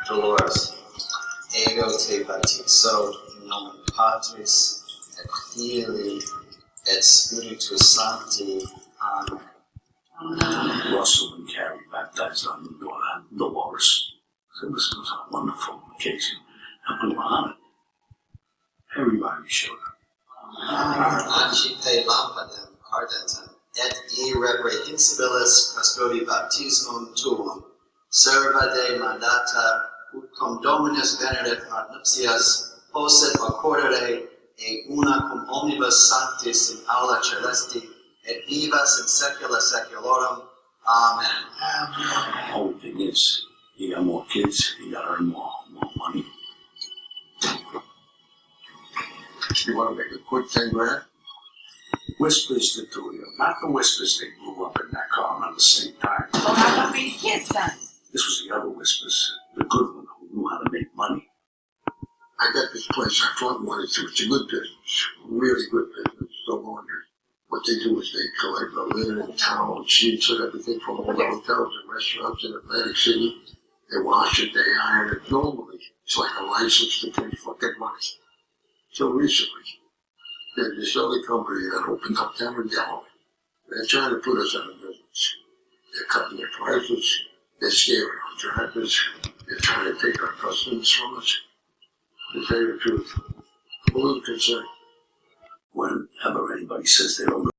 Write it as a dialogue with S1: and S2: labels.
S1: Dolores, ego te baptizo in nomine Patris et Filii et Spiritus Sancti. Amen.
S2: Russell and Carrie baptized our new daughter, Dolores. So this was a wonderful occasion, and we were honored. Everybody showed up.
S1: Ancite lampadem ardentem, et irreprehensibilis custodi baptismum tuum, servade mandata, ut cum Dominus venerit ad nuptias, posset accordere, e una cum omnibus sanctis in aula celesti, et vivas in saecula saeculorum. Amen.
S2: The only thing is, you got more kids, you gotta earn more money.
S3: You want to make a quick 10 grand?
S2: Whispers the two of you, not the Whispers they blew up in that car around the same time.
S4: Well, how come these kids then?
S2: This was the other Whispers, the good one who knew how to make money.
S3: I got this place I thought wanted to. It's a good business, really good business. The laundry. What they do is they collect the linen, towels, sheets, and everything from all the hotels and restaurants in Atlantic City. They wash it, they iron it. Normally, it's like a license to pay fucking money. So recently, there's this other company that opened up down in Delaware. They're trying to put us out of business. They're cutting their prices. They're scaring our drivers. They're trying to take our customers from us. To tell you the truth, I'm a little concerned.
S2: Whenever anybody says they don't